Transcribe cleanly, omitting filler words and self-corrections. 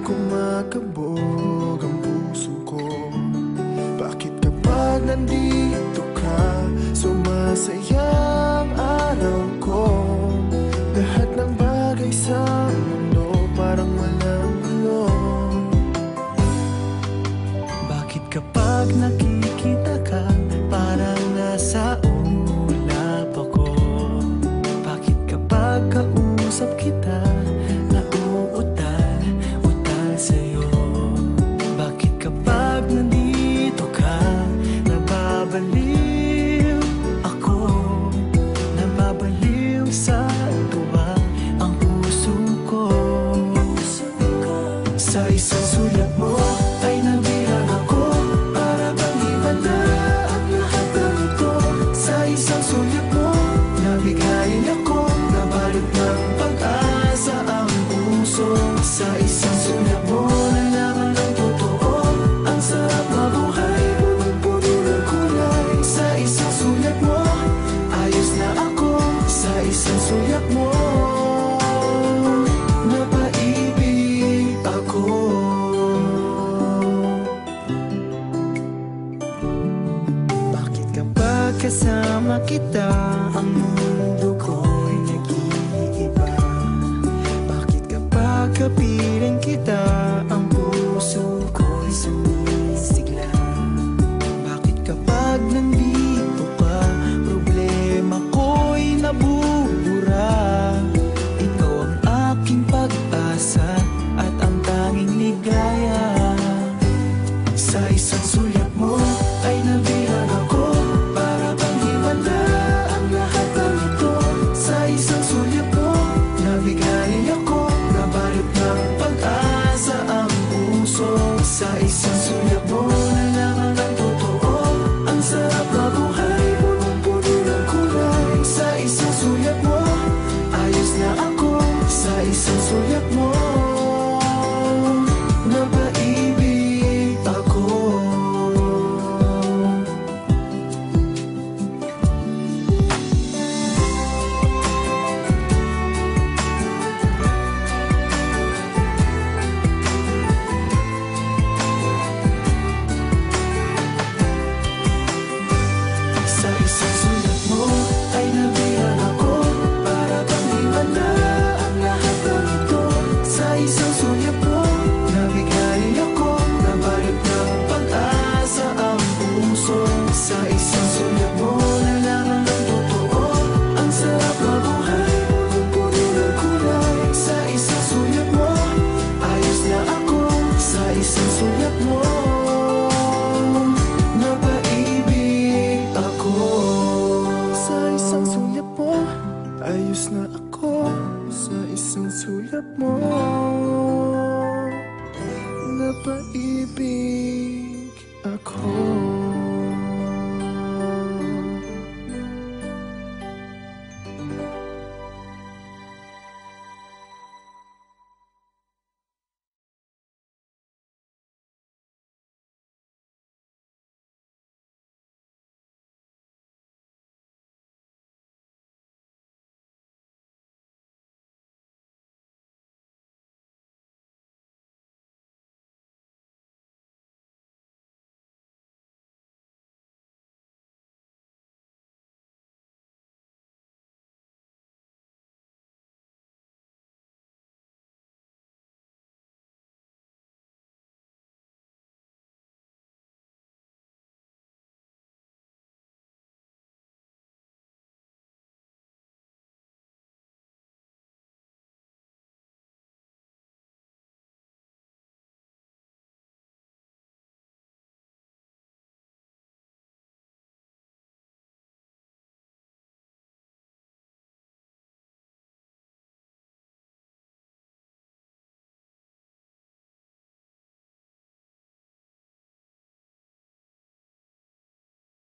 kumakabog ang puso ko. Bakit kapag nandito ka, sumasaya ang araw ko? Lahat ng bagay sa mundo parang walang gulo. Bakit kapag nakikita ka, parang nasa ulap ako? Bakit kapag kausap kita, nauutal sa'yo? Bakit kapag nandito ka, nababaliw ako? Nababaliw sa tuwa ang puso ko. Sa isang sulat mo ay nabihag ako, para bang himanda ang lahat ng ito. Sa isang sulat mo, nabigayin ako, nabalot ng pag-asa ang puso. Sa isang sulat mo, nalaman ng totoo, ang sarap mabuhay, punong-puno ng kulay. Sa isang sulat mo, ayos na ako. Sa isang sulat mo, napaibig ako. Bakit kapag kasama kita, ang